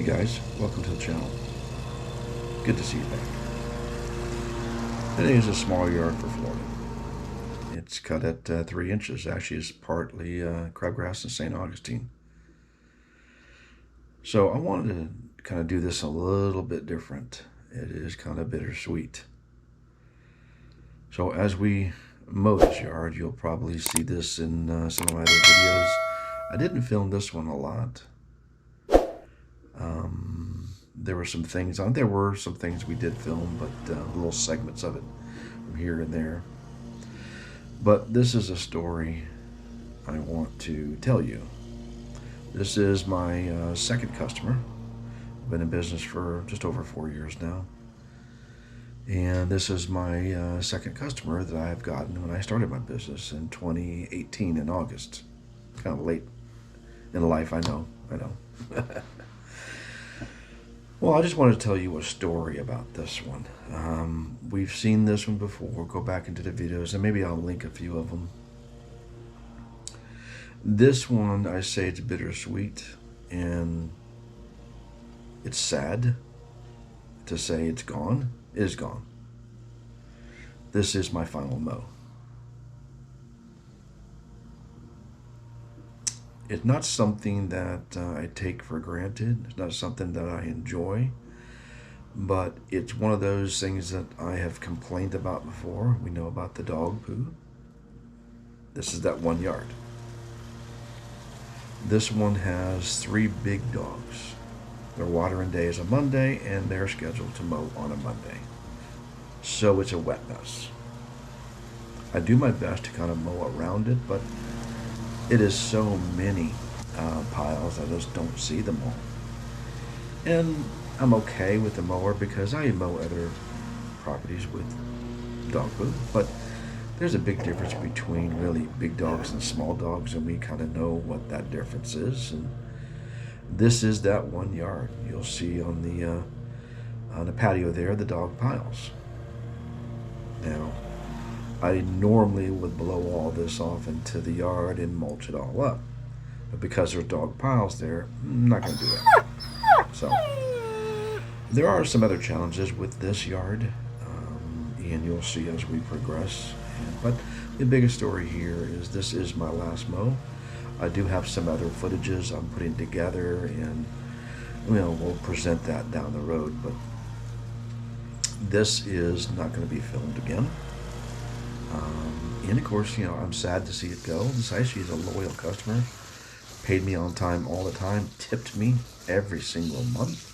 guys, welcome to the channel. Good to see you back. Today is a small yard for Florida. It's cut at 3 inches. Actually, it's partly crabgrass and St. Augustine. So I wanted to kind of do this a little bit different. It is kind of bittersweet. So as we mow this yard, you'll probably see this in some of my other videos. I didn't film this one a lot. There were some things we did film, but little segments of it from here and there. But this is a story I want to tell you. This is my second customer. I've been in business for just over 4 years now. And this is my second customer that I've gotten when I started my business in 2018 in August. Kind of late in life, I know. Well, I just wanted to tell you a story about this one. We've seen this one before. Go back into the videos, and maybe I'll link a few of them. This one, I say it's bittersweet, and it's sad to say it's gone. It is gone. This is my final mow. It's not something that I take for granted. It's not something that I enjoy. But it's one of those things that I have complained about before. We know about the dog poo. This is that 1 yard. This one has 3 big dogs. Their watering day is a Monday, and they're scheduled to mow on a Monday. So it's a wet mess. I do my best to kind of mow around it, but it is so many piles, I just don't see them all. And I'm okay with the mower because I mow other properties with dog food, but there's a big difference between really big dogs and small dogs, and we kind of know what that difference is. And this is that 1 yard. You'll see on the patio there, the dog piles. Now, I normally would blow all this off into the yard and mulch it all up. But because there's dog piles there, I'm not going to do that. So, there are some other challenges with this yard, and you'll see as we progress. But the biggest story here is this is my last mow. I do have some other footages I'm putting together, and we'll present that down the road. But this is not going to be filmed again. And of course, I'm sad to see it go. She's a loyal customer, paid me on time all the time, tipped me every single month.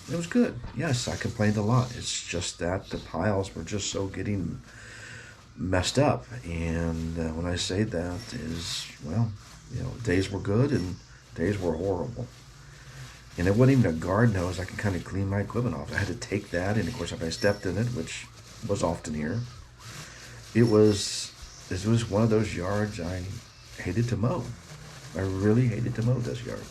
It was good. Yes, I complained a lot. It's just that the piles were just so getting messed up. And when I say that is, days were good and days were horrible. And it wasn't even a garden hose I could kind of clean my equipment off. I had to take that, and of course if I stepped in it, which was often here, this was one of those yards I hated to mow. I really hated to mow this yard.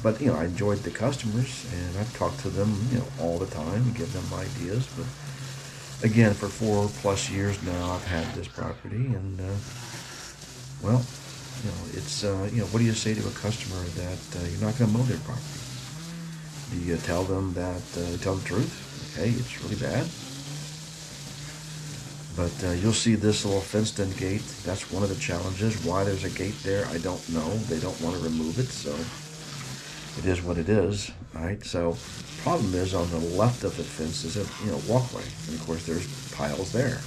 But I enjoyed the customers, and I've talked to them, all the time and give them ideas. But again, for 4+ years now, I've had this property, and it's what do you say to a customer that you're not going to mow their property? Do you tell them tell the truth? Okay, it's really bad. But you'll see this little fenced-in gate. That's one of the challenges. Why there's a gate there, I don't know. They don't want to remove it, so it is what it is, right? So problem is on the left of the fence is a walkway, and of course there's piles there.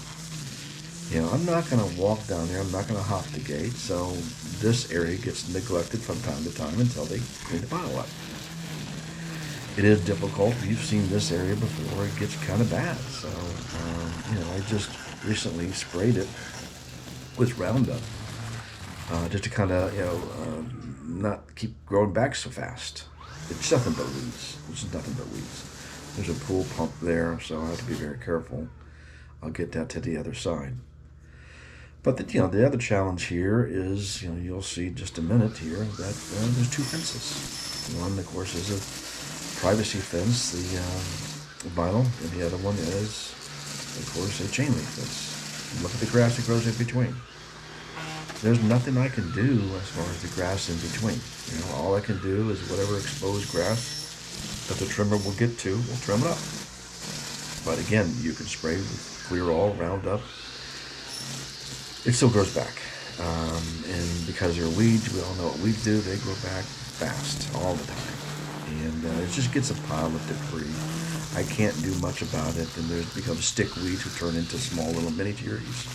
I'm not going to walk down there. I'm not going to hop the gate. So this area gets neglected from time to time until they clean the pile up. It is difficult. You've seen this area before. It gets kind of bad. So I just recently sprayed it with Roundup just to kind of not keep growing back so fast. It's nothing but weeds. It's nothing but weeds. There's a pool pump there, so I have to be very careful. I'll get that to the other side. But the other challenge here is, you'll see just a minute here that there's 2 fences. One, of course, is a privacy fence, the vinyl, and the other one is, of course, a chain link fence. Look at the grass that grows in between. there's nothing I can do as far as the grass in between. You know, all I can do is whatever exposed grass that the trimmer will get to, we'll trim it up. But again, you can spray with Clear All, Roundup. It still grows back. And because they're weeds, we all know what weeds do. They grow back fast all the time. And it just gets a pile of debris. I can't do much about it. And there's become stick weeds who turn into small little mini trees.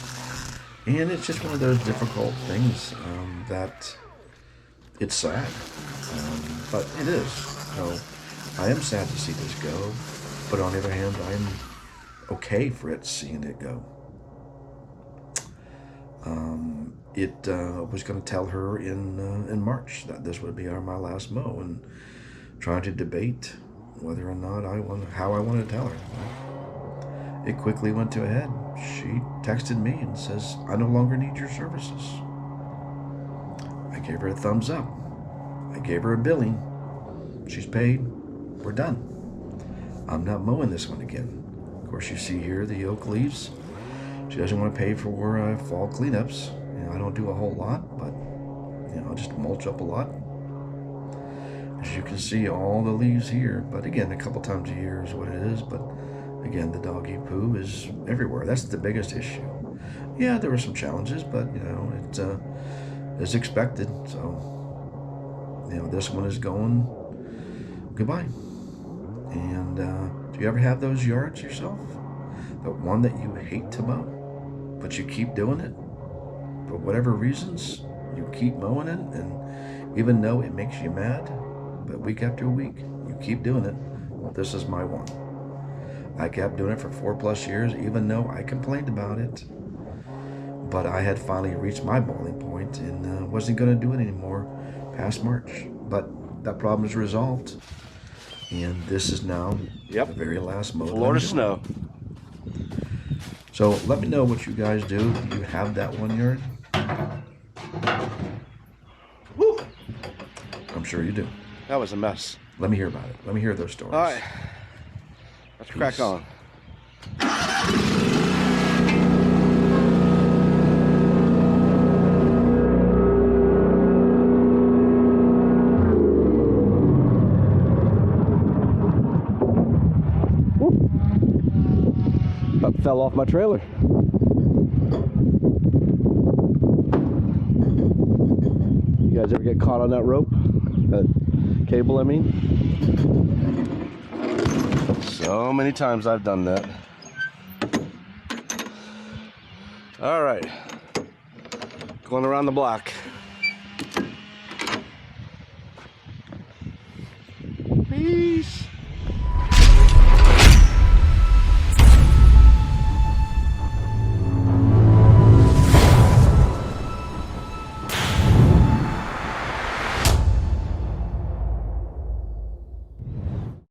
And it's just one of those difficult things that it's sad. But it is. So I am sad to see this go. But on the other hand, I'm okay for it seeing it go. Was going to tell her in March that this would be my last mow, and trying to debate whether or not how I wanted to tell her. It quickly went to a head. She texted me and says, "I no longer need your services." I gave her a thumbs up. I gave her a billing. She's paid. We're done. I'm not mowing this one again. Of course, you see here the oak leaves. She doesn't want to pay for fall cleanups. You know, I don't do a whole lot, but you know, I'll just mulch up a lot. As you can see, all the leaves here. But again, a couple times a year is what it is. But again, the doggy poo is everywhere. That's the biggest issue. Yeah, there were some challenges, but you know, it is expected. So you know, this one is going goodbye. And do you ever have those yards yourself? The one that you hate to mow, but you keep doing it for whatever reasons. You keep mowing it, and even though it makes you mad, but week after week you keep doing it. Well, this is my one. I kept doing it for 4+ years, even though I complained about it. But I had finally reached my boiling point and wasn't going to do it anymore past March. But that problem is resolved, and this is now the very last mow. Florida snow. So let me know what you guys do. Do you have that 1 yard? Woo! I'm sure you do. That was a mess. Let me hear about it. Let me hear those stories. All right. Let's crack on. About fell off my trailer. You guys ever get caught on that rope? That cable, I mean? So many times I've done that. All right. Going around the block.